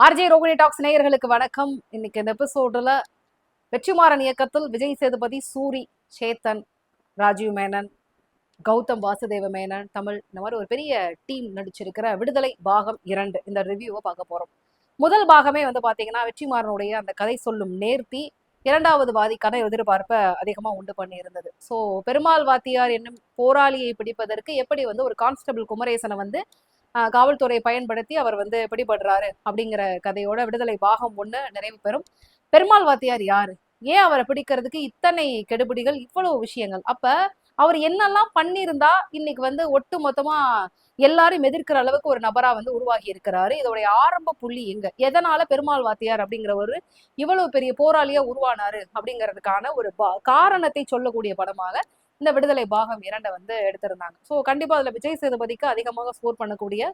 RJ Rohini tax நேயர்களுக்கு வணக்கம். இன்னைக்கு இந்த எபிசோடுல வெற்றிமாறன் இயக்கத்தில் விஜய் சேதுபதி, சூரி, சேத்தன், ராஜீவ் மேனன், கௌதம் வாசுதேவ மேனன், தமிழ் இந்த மாதிரி ஒரு பெரிய டீம் நடிச்சிருக்கிற விடுதலை பாகம் 2 இந்த ரிவ்யூவை பார்க்க போறோம். முதல் பாகமே பாத்தீங்கன்னா வெற்றிமாறனுடைய அந்த கதை சொல்லும் நேர்த்தி இரண்டாவது பாதிக்கான எதிர்பார்ப்பை அதிகமா உண்டு பண்ணி இருந்தது. ஸோ பெருமாள் வாத்தியார் என்னும் போராளியை பிடிப்பதற்கு எப்படி ஒரு கான்ஸ்டபிள் குமரேசனை காவல்துறையை பயன்படுத்தி அவர் பிடிபடுறாரு அப்படிங்கிற கதையோட விடுதலை பாகம் 1 நிறைவு பெறும். பெருமாள் வாத்தியார் யாரு, ஏன் அவரை பிடிக்கிறதுக்கு இத்தனை கெடுபிடிகள், இவ்வளவு விஷயங்கள், அப்ப அவர் என்னெல்லாம் பண்ணியிருந்தா இன்னைக்கு ஒட்டு மொத்தமா எல்லாரும் எதிர்க்கிற அளவுக்கு ஒரு நபரா உருவாகி இருக்கிறாரு, இதோடைய ஆரம்ப புள்ளி எங்க, எதனால பெருமாள் வாத்தியார் அப்படிங்கிற ஒரு இவ்வளவு பெரிய போராளியா உருவானாரு அப்படிங்கிறதுக்கான ஒரு காரணத்தை சொல்லக்கூடிய படமாக இந்த விடுதலை பாகம் 2 எடுத்திருந்தாங்க. ஸோ கண்டிப்பா அதுல விஜய் சேதுபதிக்கு அதிகமாக ஸ்கோர் பண்ணக்கூடிய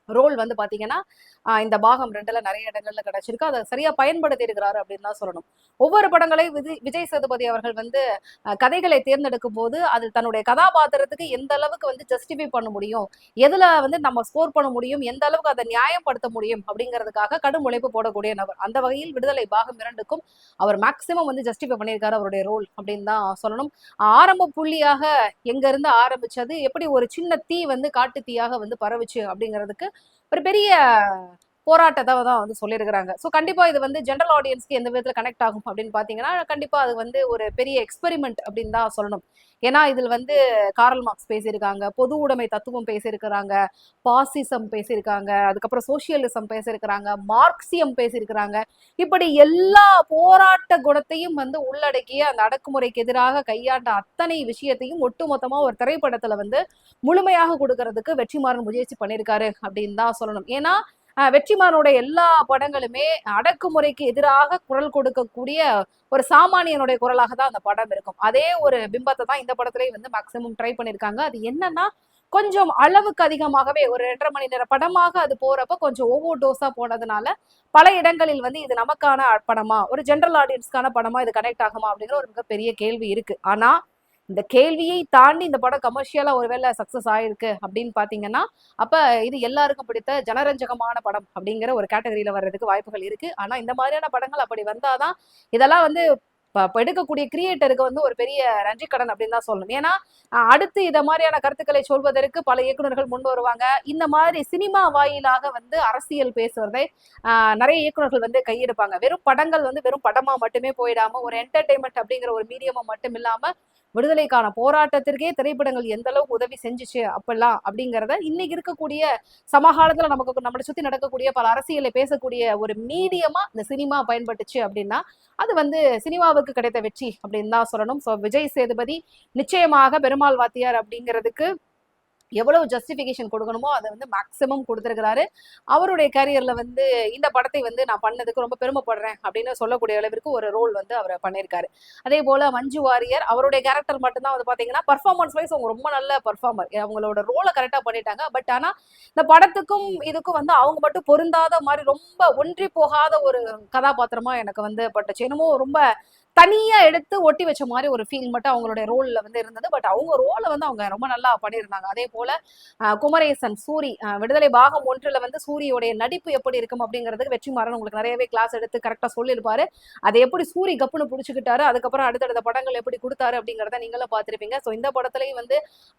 ரோல் பாத்தீங்கன்னா இந்த பாகம் 2ல நிறைய இடங்கள்ல கிடைச்சிருக்கு. அதை சரியா பயன்படுத்தி இருக்கிறாரு அப்படின்னு தான் சொல்லணும். ஒவ்வொரு படங்களையும் விஜய் சேதுபதி அவர்கள் கதைகளை தேர்ந்தெடுக்கும் போது அது தன்னுடைய கதாபாத்திரத்துக்கு எந்த அளவுக்கு ஜஸ்டிஃபை பண்ண முடியும், எதுல நம்ம ஸ்கோர் பண்ண முடியும், எந்த அளவுக்கு அதை நியாயப்படுத்த முடியும் அப்படிங்கிறதுக்காக கடும் உழைப்பு போடக்கூடிய நபர். அந்த வகையில் விடுதலை பாகம் 2க்கும் அவர் மேக்சிமம் ஜஸ்டிஃபை பண்ணியிருக்காரு அவருடைய ரோல் அப்படின்னு தான் சொல்லணும். ஆரம்ப புள்ளியாக எங்க இருந்து ஆரம்பிச்சது, எப்படி ஒரு சின்ன தீ காட்டு தீயாக பரவுச்சு அப்படிங்கிறதுக்கு ஒரு பெரிய போராட்டத்தை தான் சொல்லியிருக்கிறாங்க. ஸோ கண்டிப்பா இது ஜென்ரல் ஆடியன்ஸ்க்கு எந்த விதத்துல கனெக்ட் ஆகும் அப்படின்னு பாத்தீங்கன்னா, கண்டிப்பா அது ஒரு பெரிய எக்ஸ்பெரிமெண்ட் அப்படின்னு தான் சொல்லணும். ஏன்னா இதில் காரல் மார்க்ஸ் பேசியிருக்காங்க, பொது உடைமை தத்துவம் பேசியிருக்கிறாங்க, பாசிசம் பேசியிருக்காங்க, அதுக்கப்புறம் சோசியலிசம் பேசியிருக்கிறாங்க, மார்க்சியம் பேசியிருக்கிறாங்க. இப்படி எல்லா போராட்ட குணத்தையும் உள்ளடக்கிய அந்த அடக்குமுறைக்கு எதிராக கையாண்ட அத்தனை விஷயத்தையும் ஒட்டுமொத்தமா ஒரு திரைப்படத்துல முழுமையாக கொடுக்கறதுக்கு வெற்றிமாறன் முயற்சி பண்ணியிருக்காரு அப்படின்னு தான் சொல்லணும். ஏன்னா வெற்றிமாறனுடைய எல்லா படங்களுமே அடக்குமுறைக்கு எதிராக குரல் கொடுக்கக்கூடிய ஒரு சாமானியனுடைய குரலாக தான் அந்த படம் இருக்கும். அதே ஒரு பிம்பத்தை தான் இந்த படத்திலேயே மேக்சிமம் ட்ரை பண்ணியிருக்காங்க. அது என்னன்னா, கொஞ்சம் அளவுக்கு அதிகமாகவே ஒரு 2.5 மணி நேர படமாக அது போறப்ப கொஞ்சம் ஓவர் டோஸா போனதுனால பல இடங்களில் இது நமக்கான படமா, ஒரு ஜென்ரல் ஆடியன்ஸ்க்கான படமா இது கனெக்ட் ஆகுமா அப்படிங்கிற ஒரு மிகப்பெரிய கேள்வி இருக்கு. ஆனா இந்த கேள்வியை தாண்டி இந்த படம் கமர்ஷியலா ஒருவேளை சக்சஸ் ஆயிருக்கு அப்படின்னு பாத்தீங்கன்னா, அப்ப இது எல்லாருக்கும் பிடித்த ஜனரஞ்சகமான படம் அப்படிங்கிற ஒரு கேட்டகரியில வர்றதுக்கு வாய்ப்புகள் இருக்கு. ஆனா இந்த மாதிரியான படங்கள் அப்படி வந்தாதான் இதெல்லாம் எடுக்கக்கூடிய கிரியேட்டருக்கு ஒரு பெரிய நன்றி கடன் அப்படின்னு தான் சொல்லணும். ஏன்னா அடுத்து இத மாதிரியான கருத்துக்களை சொல்வதற்கு பல இயக்குநர்கள் முன் வருவாங்க. இந்த மாதிரி சினிமா வாயிலாக அரசியல் பேசுவதை நிறைய இயக்குநர்கள் கையெடுப்பாங்க. வெறும் படங்கள் வெறும் படமா மட்டுமே போயிடாம ஒரு என்டர்டைன்மெண்ட் அப்படிங்கிற ஒரு மீடியமா மட்டும் இல்லாம விடுதலைக்கான போராட்டத்திற்கே திரைப்படங்கள் எந்த அளவுக்கு உதவி செஞ்சுச்சு அப்பெல்லாம் அப்படிங்கிறத இன்னைக்கு இருக்கக்கூடிய சமகாலத்துல நம்மளை சுத்தி நடக்கக்கூடிய பல அரசியலை பேசக்கூடிய ஒரு மீடியமா இந்த சினிமா பயன்பட்டுச்சு அப்படின்னா அது சினிமாவுக்கு கிடைத்த வெற்றி அப்படின்னு தான் சொல்லணும். ஸோ விஜய் சேதுபதி நிச்சயமாக பெருமாள் வாத்தியார் அப்படிங்கிறதுக்கு எவ்வளவு ஜஸ்டிபிகேஷன் கொடுக்கணுமோ அதை மேக்சிமம் கொடுத்திருக்கிறாரு. அவருடைய கரியர்ல இந்த படத்தை நான் பண்ணதுக்கு ரொம்ப பெருமைப்படுறேன் அப்படின்னு சொல்லக்கூடிய அளவிற்கு ஒரு ரோல் அவர் பண்ணியிருக்காரு. அதே போல மஞ்சு வாரியர் அவருடைய கேரக்டர் மட்டும்தான் பாத்தீங்கன்னா பர்ஃபார்மன்ஸ் வைஸ் அவங்க ரொம்ப நல்ல பர்ஃபார்மர், அவங்களோட ரோலை கரெக்டா பண்ணிட்டாங்க. பட் ஆனா இந்த படத்துக்கும் இதுக்கும் அவங்க மட்டும் பொருந்தாத மாதிரி ரொம்ப ஒன்றி போகாத ஒரு கதாபாத்திரமா எனக்கு பட்டுச்சு. என்னமோ ரொம்ப தனியா எடுத்து ஒட்டி வச்ச மாதிரி ஒரு ஃபீல் மட்டும் அவங்களுடைய ரோல்ல இருந்தது. பட் அவங்க ரோலை அவங்க ரொம்ப நல்லா பண்ணியிருந்தாங்க. அதே போல குமரேசன், சூரி, விடுதலை பாகம் 1ல சூரியோடைய நடிப்பு எப்படி இருக்கும் அப்படிங்கிறதுக்கு வெற்றிமாறன் உங்களுக்கு நிறையவே கிளாஸ் எடுத்து கரெக்டா சொல்லியிருப்பாரு. அதை எப்படி சூரி கப்புன்னு புடிச்சுக்கிட்டாரு, அதுக்கப்புறம் அடுத்தடுத்த படங்கள் எப்படி கொடுத்தாரு அப்படிங்கிறத நீங்களும் பார்த்திருப்பீங்க. ஸோ இந்த படத்துலயும்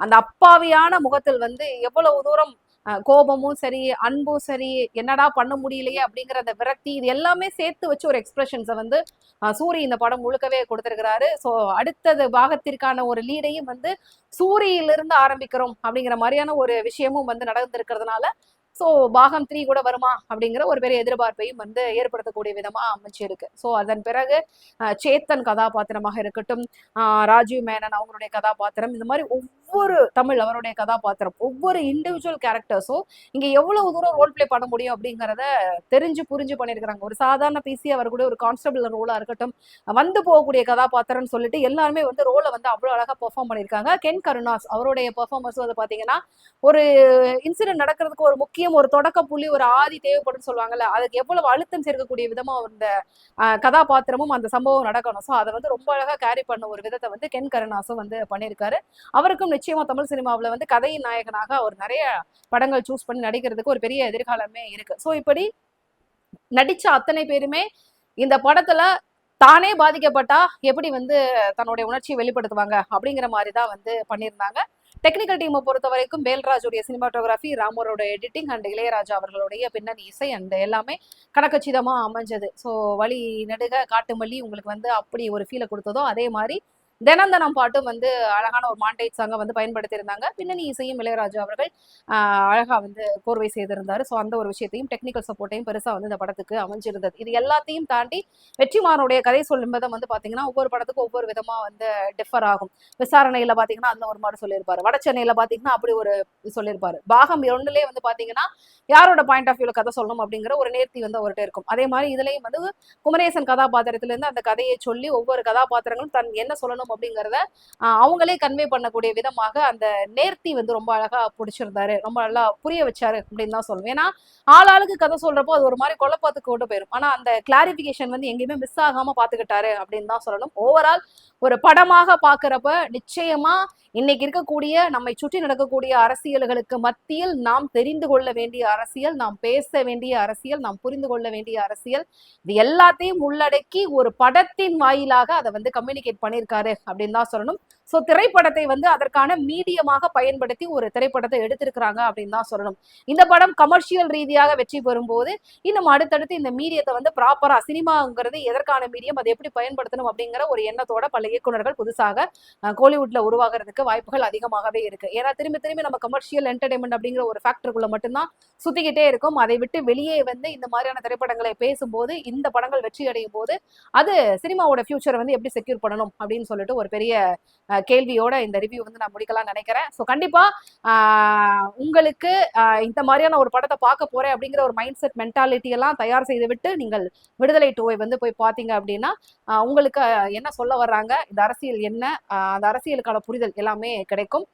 அந்த அப்பாவியான முகத்தில் எவ்வளவு தூரம் கோபமும் சரி, அன்பும் சரி, என்னடா பண்ண முடியலையே அப்படிங்கிற அந்த விரக்தி, இது எல்லாமே சேர்த்து வச்சு ஒரு எக்ஸ்பிரஷன்ஸை சூரி இந்த படம் முழுக்கவே கொடுத்திருக்கிறாரு. ஸோ அடுத்தது பாகத்திற்கான ஒரு லீடையும் சூரியிலிருந்து ஆரம்பிக்கிறோம் அப்படிங்கிற மாதிரியான ஒரு விஷயமும் நடந்திருக்கிறதுனால ஸோ பாகம் 3 கூட வருமா அப்படிங்கிற ஒரு பெரிய எதிர்பார்ப்பையும் ஏற்படுத்தக்கூடிய விதமா அமைச்சிருக்கு. ஸோ அதன் பிறகு சேத்தன் கதாபாத்திரமாக இருக்கட்டும், ராஜீவ் மேனன் அவங்களுடைய கதாபாத்திரம், இந்த மாதிரி ஒவ்வொரு தமிழ் அவருடைய கதாபாத்திரம், ஒவ்வொரு இண்டிவிஜுவல் கேரக்டர்ஸும் இங்க எவ்வளவு தூரம் ரோல் பிளே பண்ண முடியும் அப்படிங்கிறத தெரிஞ்சு புரிஞ்சு பண்ணியிருக்கிறாங்க. ஒரு சாதாரண பிசி அவர் கூட ஒரு கான்ஸ்டபிள் ரோலா இருக்கட்டும், போகக்கூடிய கதாபாத்திரம்னு சொல்லிட்டு எல்லாருமே ரோலை அவ்வளவு அழகா பெர்ஃபார்ம் பண்ணியிருக்காங்க. கென் கருணாஸ் அவருடைய பெர்ஃபார்மன்ஸ் பாத்தீங்கன்னா ஒரு இன்சிடென்ட் நடக்கிறதுக்கு ஒரு முக்கிய ஒரு தொடக்க புள்ளி, ஒரு ஆதி தேவைப்படும் சொல்லுவாங்கல்ல, அதுக்கு எவ்வளவு அழுத்தம் சேர்க்கக்கூடிய விதமா அந்த கதாபாத்திரமும் அந்த சம்பவம் நடக்கணும். ஸோ அதை ரொம்ப அழகா கேரி பண்ண ஒரு விதத்தை கென் கருணாசும் பண்ணியிருக்காரு. அவருக்கும் நிச்சயமா தமிழ் சினிமாவில் கதையின் நாயகனாக அவர் நிறைய படங்கள் சூஸ் பண்ணி நடிக்கிறதுக்கு ஒரு பெரிய எதிர்காலமே இருக்கு. ஸோ இப்படி நடிச்ச அத்தனை பேருமே இந்த படத்துல தானே பாதிக்கப்பட்டா எப்படி வந்து தன்னுடைய உணர்ச்சியை வெளிப்படுத்துவாங்க அப்படிங்கிற மாதிரி தான் வந்து பண்ணியிருந்தாங்க. டெக்னிக்கல் டீமை பொறுத்த வரைக்கும் வேல்ராஜுடைய சினிமாட்டோகிராஃபி, ராமரோட எடிட்டிங் அண்ட் இளையராஜா அவர்களுடைய பின்னணி இசை அண்ட் எல்லாமே கணக்கச்சிதமா அமைஞ்சது. ஸோ வழி நெடுக காட்டுமல்லி உங்களுக்கு வந்து அப்படி ஒரு ஃபீலை கொடுத்ததோ அதே மாதிரி தினம் தினம் பாட்டும் வந்து அழகான ஒரு மாண்டேஜ் சாங்கை வந்து பயன்படுத்தியிருந்தாங்க. பின்னணி இசையும் இளையராஜா அவர்கள் அழகா வந்து கோர்வை செய்திருந்தாரு. ஸோ அந்த ஒரு விஷயத்தையும் டெக்னிக்கல் சப்போர்ட்டையும் பெருசா வந்து இந்த படத்துக்கு அமைஞ்சிருந்தது. இது எல்லாத்தையும் தாண்டி வெற்றிமாறனுடைய கதை சொல்லும் விதம் வந்து பாத்தீங்கன்னா ஒவ்வொரு படத்துக்கும் ஒவ்வொரு விதமா வந்து டிஃபர் ஆகும். விசாரணையில பாத்தீங்கன்னா அந்த ஒரு மாதிரி சொல்லியிருப்பாரு, வட சென்னையில பாத்தீங்கன்னா அப்படி ஒரு சொல்லியிருப்பாரு, பாகம் 2லே வந்து பாத்தீங்கன்னா யாரோட பாயிண்ட் ஆஃப் வியூல கதை சொல்லணும் அப்படிங்கிற ஒரு நேர்த்தி வந்து அவர்கிட்ட இருக்கும். அதே மாதிரி இதுலயும் வந்து குமரேசன் கதாபாத்திரத்துல இருந்து அந்த கதையை சொல்லி ஒவ்வொரு கதாபாத்திரங்களும் தன் என்ன சொல்லணும் அப்படிங்கிறத அவங்களே கன்வே பண்ணக்கூடிய விதமாக அந்த நேர்த்தி வந்து ரொம்ப அழகா பிடிச்சிருந்தாரு, ரொம்ப நல்லா புரிய வச்சாரு அப்படின்னு தான் சொல்லுவேன். ஏன்னா ஆளாளுக்கு கதை சொல்றப்போ அது ஒரு மாதிரி குழப்பத்துக்கு கொண்டு போயிடும். ஆனா அந்த கிளாரிபிகேஷன் வந்து எங்கேயுமே மிஸ் ஆகாம பாத்துக்கிட்டாரு அப்படின்னு தான் சொல்லணும். ஓவரால் ஒரு படமாக பாக்குறப்ப நிச்சயமா இன்னைக்கு இருக்கக்கூடிய நம்மை சுற்றி நடக்கக்கூடிய அரசியல்களுக்கு மத்தியில் நாம் தெரிந்து கொள்ள வேண்டிய அரசியல், நாம் பேச வேண்டிய அரசியல், நாம் புரிந்து கொள்ள வேண்டிய அரசியல், இது எல்லாத்தையும் உள்ளடக்கி ஒரு படத்தின் வாயிலாக அதை வந்து கம்யூனிகேட் பண்ணியிருக்காரு அப்படின்னு தான் சொல்லணும். ஸோ திரைப்படத்தை வந்து அதற்கான மீடியமாக பயன்படுத்தி ஒரு திரைப்படத்தை எடுத்திருக்கிறாங்க அப்படின்னு தான் சொல்லணும். இந்த படம் கமர்ஷியல் ரீதியாக வெற்றி பெறும்போது இன்னும் அடுத்தடுத்து இந்த மீடியத்தை வந்து ப்ராப்பரா, சினிமாங்கிறது எதற்கான மீடியம், அதை எப்படி பயன்படுத்தணும் அப்படிங்கிற ஒரு எண்ணத்தோட பல இயக்குநர்கள் புதுசாக கோலிவுட்ல உருவாகிறதுக்கு வாய்ப்புகள் அதிகமாகவே இருக்கு. ஏன்னா திரும்பி திரும்பி நம்ம கமர்ஷியல் என்டர்டைன்மெண்ட் அப்படிங்கிற ஒரு ஃபேக்டருக்குள்ள மட்டும்தான் சுத்திக்கிட்டே இருக்கும். அதை விட்டு வெளியே வந்து இந்த மாதிரியான திரைப்படங்களை பேசும்போது, இந்த படங்கள் வெற்றி அடையும் போது அது சினிமாவோட ஃபியூச்சரை வந்து எப்படி செக்யூர் பண்ணணும் அப்படின்னு சொல்லிட்டு ஒரு பெரிய கேள்வியோட இந்த ரிவ்யூ வந்து நான் முடிக்கலாம் நினைக்கிறேன். ஸோ கண்டிப்பா உங்களுக்கு இந்த மாதிரியான ஒரு படத்தை பார்க்க போறேன் அப்படிங்கிற ஒரு மைண்ட் செட் மென்டாலிட்டி எல்லாம் தயார் செய்து விட்டு நீங்கள் விடுதலை 2 வந்து போய் பார்த்தீங்க அப்படின்னா உங்களுக்கு என்ன சொல்ல வர்றாங்க, இந்த அரசியல் என்ன, அந்த அரசியலுக்கான புரிதல் எல்லாமே கிடைக்கும்.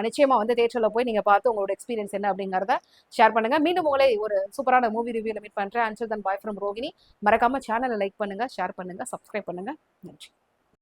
நிச்சயமா வந்து தியேட்டர்ல போய் நீங்க பார்த்து உங்களோட எக்ஸ்பீரியன்ஸ் என்ன அப்படிங்கறத ஷேர் பண்ணுங்க. மீண்டும் உங்களை ஒரு சூப்பரான மூவி ரிவ்யூல மீட் பண்றேன். Until then by from Rohini. மறக்காம சேனலை லைக் பண்ணுங்க, ஷேர் பண்ணுங்க, சப்ஸ்கிரைப் பண்ணுங்க. நன்றி.